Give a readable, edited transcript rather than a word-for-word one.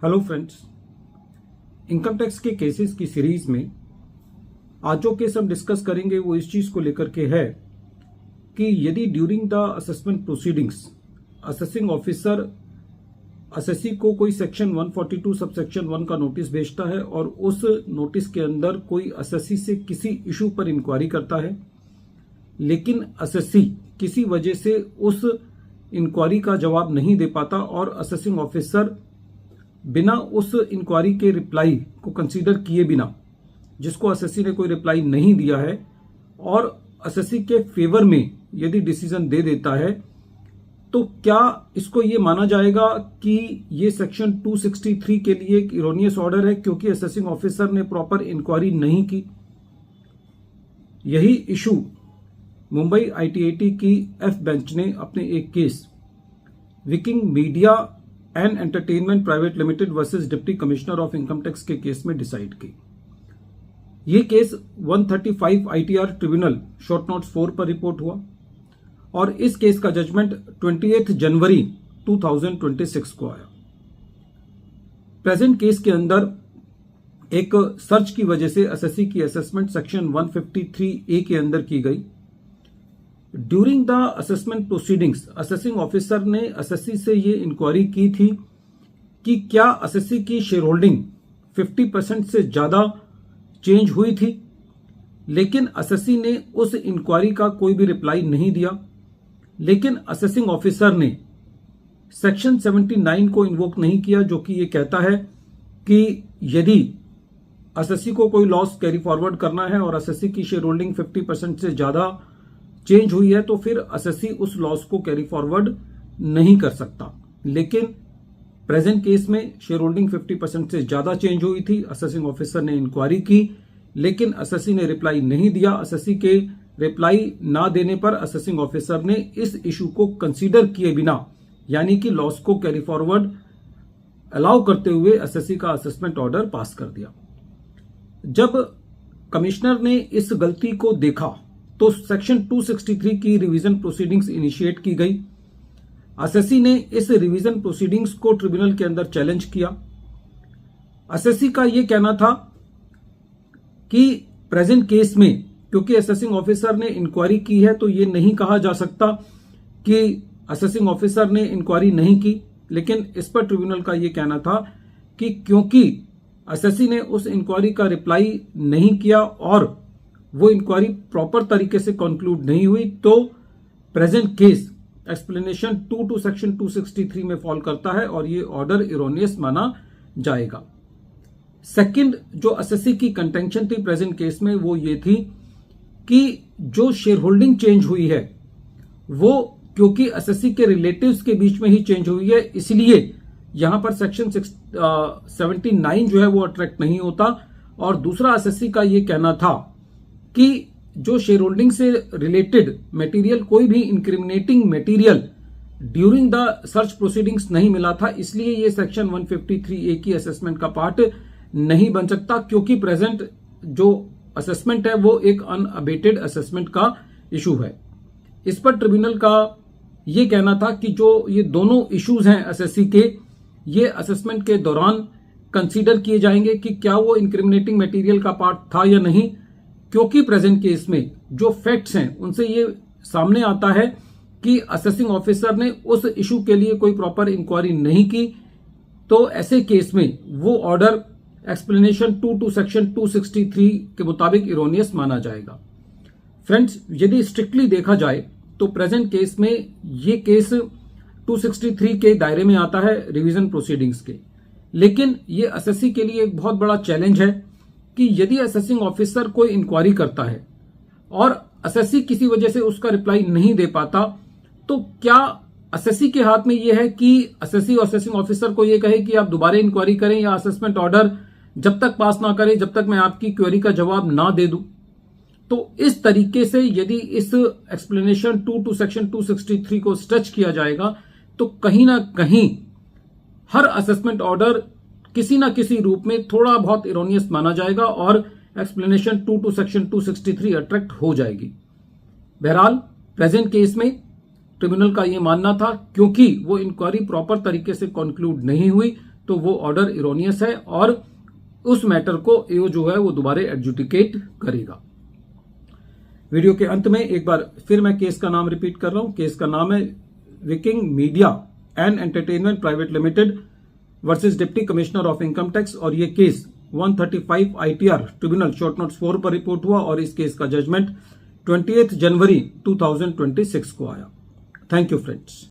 Hello friends, income tax के cases की series में आज जो केस हम डिस्कस करेंगे वो इस चीज को लेकर के है कि यदि during the assessment proceedings assessing officer assessee को कोई सेक्शन 142 सब सेक्शन 1 का नोटिस भेजता है और उस नोटिस के अंदर कोई असेसी से किसी इशू पर इंक्वायरी करता है, लेकिन असेसी किसी वजह से उस इंक्वायरी का जवाब नहीं दे पाता और असेसिंग ऑफिसर बिना उस इंक्वायरी के रिप्लाई को कंसीडर किए बिना, जिसको असेसी ने कोई रिप्लाई नहीं दिया है और असेसी के फेवर में यदि डिसीजन दे देता है, तो क्या इसको ये माना जाएगा कि ये सेक्शन 263 के लिए एक इरोनियस ऑर्डर है क्योंकि असेसिंग ऑफिसर ने प्रॉपर इंक्वायरी नहीं की? यही इशू मुंबई आईटीएटी की एफ बेंच ने अपने एक case Viking media and entertainment private limited versus deputy commissioner of income tax के केस में डिसाइड की। यह case 135 ITR tribunal short notes 4 पर रिपोर्ट हुआ और इस केस का जजमेंट 28 जनवरी 2026 को आया। प्रेजेंट केस के अंदर एक सर्च की वजह से असेसी की असेसमेंट सेक्शन 153A के अंदर की गई। During the assessment proceedings assessing officer ने असेसी से ये इंक्वायरी की थी कि क्या असेसी की शेयर होल्डिंग 50% से ज्यादा चेंज हुई थी, लेकिन असेसी ने उस इंक्वायरी का कोई भी रिप्लाई नहीं दिया। लेकिन असेसिंग ऑफिसर ने सेक्शन 79 को इन्वोक नहीं किया, जो कि ये कहता है कि यदि असेसी को कोई लॉस कैरी फॉरवर्ड करना है और असेसी की शेयर होल्डिंग 50% से ज्यादा चेंज हुई है तो फिर असेसी उस लॉस को कैरी फॉरवर्ड नहीं कर सकता। लेकिन प्रेजेंट केस में शेयर होल्डिंग 50% से ज्यादा चेंज हुई थी। असेसिंग ऑफिसर ने इंक्वायरी की, लेकिन असेसी ने रिप्लाई नहीं दिया। असेसी के रिप्लाई ना देने पर असेसिंग ऑफिसर ने इस इशू को कंसीडर किए बिना, यानी कि लॉस को कैरी फॉरवर्ड अलाउ करते हुए असेसी का असेसमेंट ऑर्डर पास कर दिया। जब कमिश्नर ने इस गलती को देखा तो सेक्शन 263 की रिवीजन प्रोसीडिंग्स इनिशिएट की गई। असेसी ने इस रिवीजन प्रोसीडिंग्स को ट्रिब्यूनल के अंदर चैलेंज किया। असेसी का यह कहना था कि प्रेजेंट केस में क्योंकि असेसिंग ऑफिसर ने इंक्वायरी की है तो यह नहीं कहा जा सकता कि असेसिंग ऑफिसर ने इंक्वायरी नहीं की। लेकिन इस पर ट्रिब्यूनल का यह कहना था कि क्योंकि असेसी ने उस इंक्वायरी का रिप्लाई नहीं किया और वो इंक्वायरी प्रॉपर तरीके से कंक्लूड नहीं हुई, तो present case explanation 2 to section 263 में फॉल करता है और ये ऑर्डर इरोनियस माना जाएगा। सेकंड जो असेसी की कंटेंशन थी प्रेजेंट केस में वो ये थी कि जो शेयर होल्डिंग चेंज हुई है वो क्योंकि असेसी के रिलेटिव्स के बीच में ही चेंज हुई है, इसलिए यहां पर सेक्शन 79 जो है वो अट्रैक्ट नहीं होता। और दूसरा असेसी का ये कहना था कि जो शेयर होल्डिंग से रिलेटेड मटेरियल, कोई भी incriminating material during the search proceedings नहीं मिला था, इसलिए ये सेक्शन 153A की असेसमेंट का पार्ट नहीं बन सकता, क्योंकि प्रेजेंट जो असेसमेंट है वो एक अनअबेटेड असेसमेंट का इशू है। इस पर ट्रिब्यूनल का ये कहना था कि जो ये दोनों इश्यूज हैं असेसी के, ये असेसमेंट के दौरान कंसीडर किए जाएंगे कि क्या वो इंक्रिमिनेटिंग मटेरियल का पार्ट था या नहीं, क्योंकि प्रेजेंट केस में जो फैक्ट्स हैं उनसे ये सामने आता है कि असेसिंग ऑफिसर ने उस इशू के लिए कोई प्रॉपर इंक्वायरी नहीं की, तो ऐसे केस में वो ऑर्डर एक्सप्लेनेशन 2 टू सेक्शन 263 के मुताबिक इरोनियस माना जाएगा। फ्रेंड्स, यदि स्ट्रिक्टली देखा जाए तो प्रेजेंट केस में ये केस 263 के दायरे में आता है रिवीजन प्रोसीडिंग्स के, लेकिन ये असेसी के लिए एक बहुत बड़ा चैलेंज है कि यदि असेसिंग ऑफिसर कोई इंक्वायरी करता है और असेसी किसी वजह से उसका रिप्लाई नहीं दे पाता, तो क्या असेसी के हाथ में यह है कि असेसी असेसिंग ऑफिसर को यह कहे कि आप दोबारा इंक्वायरी करें या असेसमेंट ऑर्डर जब तक पास ना करें जब तक मैं आपकी क्वेरी का जवाब ना दे दूं? तो इस तरीके से यदि इस एक्सप्लेनेशन 2 टू सेक्शन 263 को स्ट्रेच किया जाएगा तो कहीं ना कहीं हर असेसमेंट ऑर्डर किसी ना किसी रूप में थोड़ा बहुत इरोनियस माना जाएगा और एक्सप्लेनेशन 2 टू सेक्शन 263 अट्रैक्ट हो जाएगी। बहरहाल प्रेजेंट केस में ट्रिब्यूनल का यह मानना था क्योंकि वो इंक्वायरी प्रॉपर तरीके से कंक्लूड नहीं हुई, तो वो ऑर्डर इरोनियस है और उस मैटर को एओ जो है वो दोबारा एडजुडिकेट करेगा। वीडियो के अंत में एक बार फिर मैं केस का नाम रिपीट कर रहा हूं। केस का नाम है Viking media and entertainment private limited versus deputy commissioner of income tax, और ये case 135 ITR tribunal short note 4 पर रिपोर्ट हुआ और इस केस का जजमेंट 20 जनवरी 2026 को आया। Thank you friends.